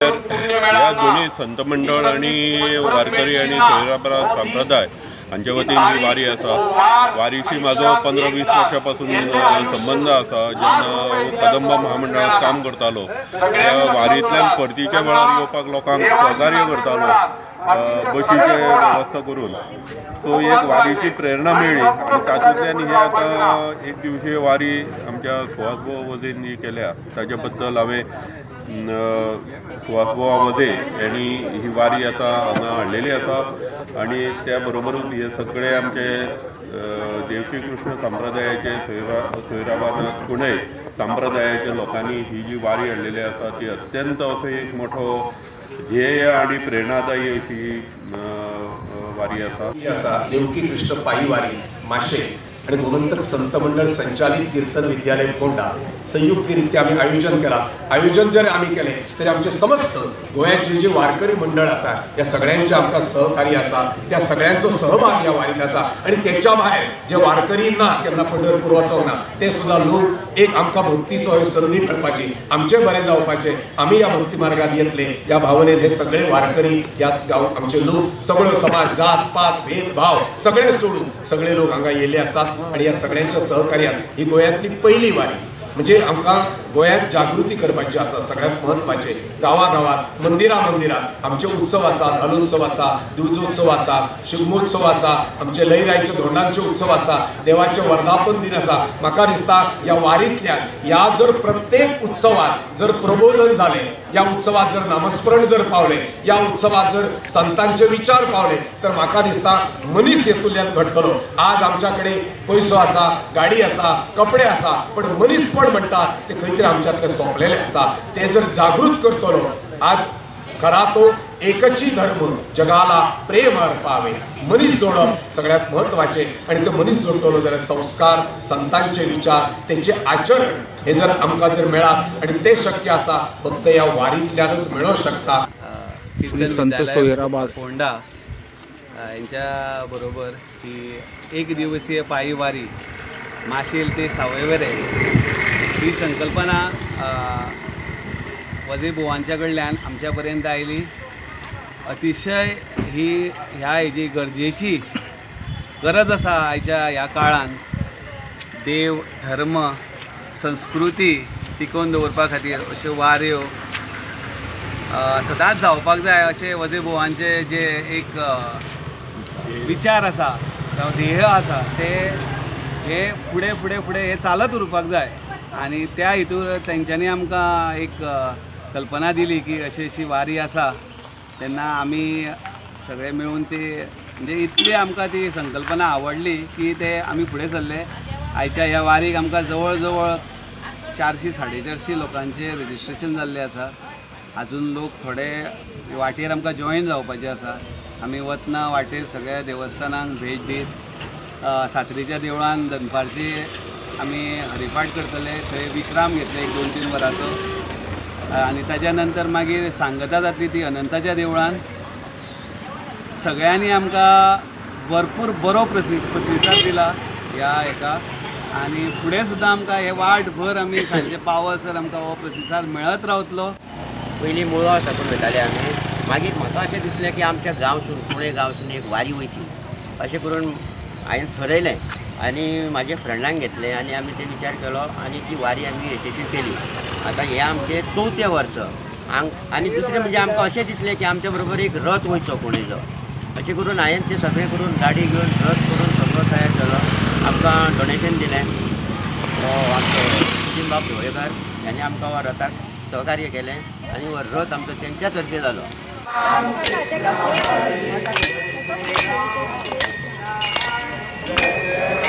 या दोन्ही संत मंडळ आणि वारकरी आणि सोयराबरा संप्रदाय हांच्या वतीन ही वारी आसा। वारीशी म्हाजो 15-20 वर्सां संबंध आसा। जेन्ना कदंबा महामंडळात काम करतालो त्या वारींतल्यान परतीच्या वेळार येवपाक लोकांक सहकार्य करतालो बशीचे वेवस्था करून। सो एक वारीची प्रेरणा मेळ्ळी आनी तातूंतल्यान हे आतां एक दिवसीय वारी आमच्या सुहासभाऊ वजेन ही केल्या। ताचे बद्दल हांवें सुहासभाऊ वजे यांनी ही वारी आता हांगा हाडलेली आसा आनी त्या बरोबरूच हे सगळे आमचे देवशी कृष्ण संप्रदायाचे सोयराबानाथ कुणय संप्रदायाच्या लोकांनी ही जी वारी हाडलेली आसा ती अत्यंत असो एक मोठो ध्येय आणि प्रेरणादायी अशी वारी आसा। देवकी कृष्ण पायी वारी माशे आणि गोमंतक संत मंडळ संचालित कीर्तन विद्यालय फोंडा संयुक्तरित्या आम्ही आयोजन जर आम्ही केले तरी आमचे समस्त गोव्याचे जे वारकरी मंडळ आसा या सगळ्यांचे आमकां सहकार्य आसा, त्या सगळ्यांचो सहभाग या वारीत आसा आणि त्याच्या भायर जे वारकरी ना केन्ना पंढरपूर वचोंक ना ते सुद्धा लोक एक आमकां भक्तीचो संधी मेळपाची, आमचे बरें जावपाचे, आमी या भक्ती मार्गात येतले या भावनेन हे सगळे वारकरी या आमचे लोक सगळो समाज जात पात भेदभाव सगळे सोडून सगळे लोक हांगा येयले आसात आणि या सगळ्यांच्या सहकार्यात ही गोव्यातली पहिली वारी म्हणजे आमकां गोंयांत जागृती करपाची आसा। सगळ्यात महत्वाचे गावागावात मंदिरात आमचे उत्सव आसा, धालोत्सव आसा, दिवजोत्सव आसा, शिगमोत्सव आसा, आमचे लयराईचे धोंडांचे उत्सव आसा, देवाचे वर्धापन दिन आसा। म्हाका दिसता या वारींतल्यान या जर प्रत्येक उत्सवात जर प्रबोधन झाले, या उत्सवात जर नामस्मरण जर पावले, या उत्सवात जर संतांचे विचार पावले तर म्हाका दिसता मनीस हेतूंतल्यान घडटलो। आज आमच्याकडे पयसो आसा, गाडी आसा, कपडे आसा, पण मनीस पण म्हणतात ते खंय तरी आमच्यातले सोंपलेले आसा। ते जर जागृत करतलो आज खरा तो एकची धर्म जगाला प्रेम अर्पावे, मनीस जोडप सगळ्यात महत्वाचे आणि ते मनीस जोडतलो जाल्यार संस्कार, संतांचे विचार, त्याचे आचरण हे जर आमकां जर मेळत आणि ते शक्य आसा फक्त या वारींतल्यानच मेळूंक शकता। संत सोयराबाद फोंडा यांच्या बरोबर ही एक दिवसीय पायी वारी माशेल ते सावयवेरें ही संकल्पना वजे बुवांच्या कडल्यान आमच्या पर्यंत आयली। अतिशय ही ह्या हेजी गरजेची गरज आसा आयच्या ह्या काळान। देव धर्म संस्कृती टिकोवन दवरपा खातीर अश्यो वाऱ्यो सदांच जावपाक जाय अशें वजे बुवांचे जे एक विचार आसा जावं ध्येय आसा ते हे फुडें हे चालत उरपाक जाय आणि त्या हितूर तेंच्यांनी आमकां एक कल्पना दिली की अशी वारी आसा तेन्ना आमी सगळे मेळून ती म्हणजे इतली आमकां ती संकल्पना आवडली की ते आमी फुडें सरले। आयच्या ह्या वारीक आमकां जवळ जवळ 400-450 लोकांचे रजिस्ट्रेशन जाल्लें आसा। अजून लोक थोडे वाटेर आमकां जॉईन जावपाचे आसा। आमी वतना वाटेर सगळ्या देवस्थानांक भेट दीत सात्रीच्या देवळान दनपारची आमी हरिपाठ करतले, थंय विश्राम घेतले 1-2-3 वरांचो आणि ताच्या नंतर मागीर सांगता जातली ती अनंताच्या देवळान। सगळ्यांनी आमकां भरपूर बरो प्रतिसाद दिला ह्या हेका आणि फुडें सुद्दां आमकां हे वाटभर आमी सांजचे पावसर आमकां हो प्रतिसाद मेळत रावतलो। पयलीं मुळगांव साकून वयताले आमी, मागीर म्हाका अशें दिसलें की आमच्या गांवसून पुणे गांवसून एक वारी वयची अशें करून हांवें ठरयलें आनी म्हाजे फ्रेंडांक घेतलें आनी आमी ते विचार केलो आनी ती वारी आमी यशस्वी केली। आतां हें आमचें 4थें वर्स आनी दुसरें म्हणजे आमकां अशें दिसलें की आमच्या बरोबर एक रथ वयचो कोणेचो अशें करून हांवें तें सगळें करून गाडी घेवन रथ करून सगळो तयार केलो। आमकां डोनेशन दिलें आमचो सुशील बाब ढवळेकर हांणी आमकां हो रथाक सहकार्य केलें आनी हो रथ आमचो तेंच्या तर्फे जालो। Yeah.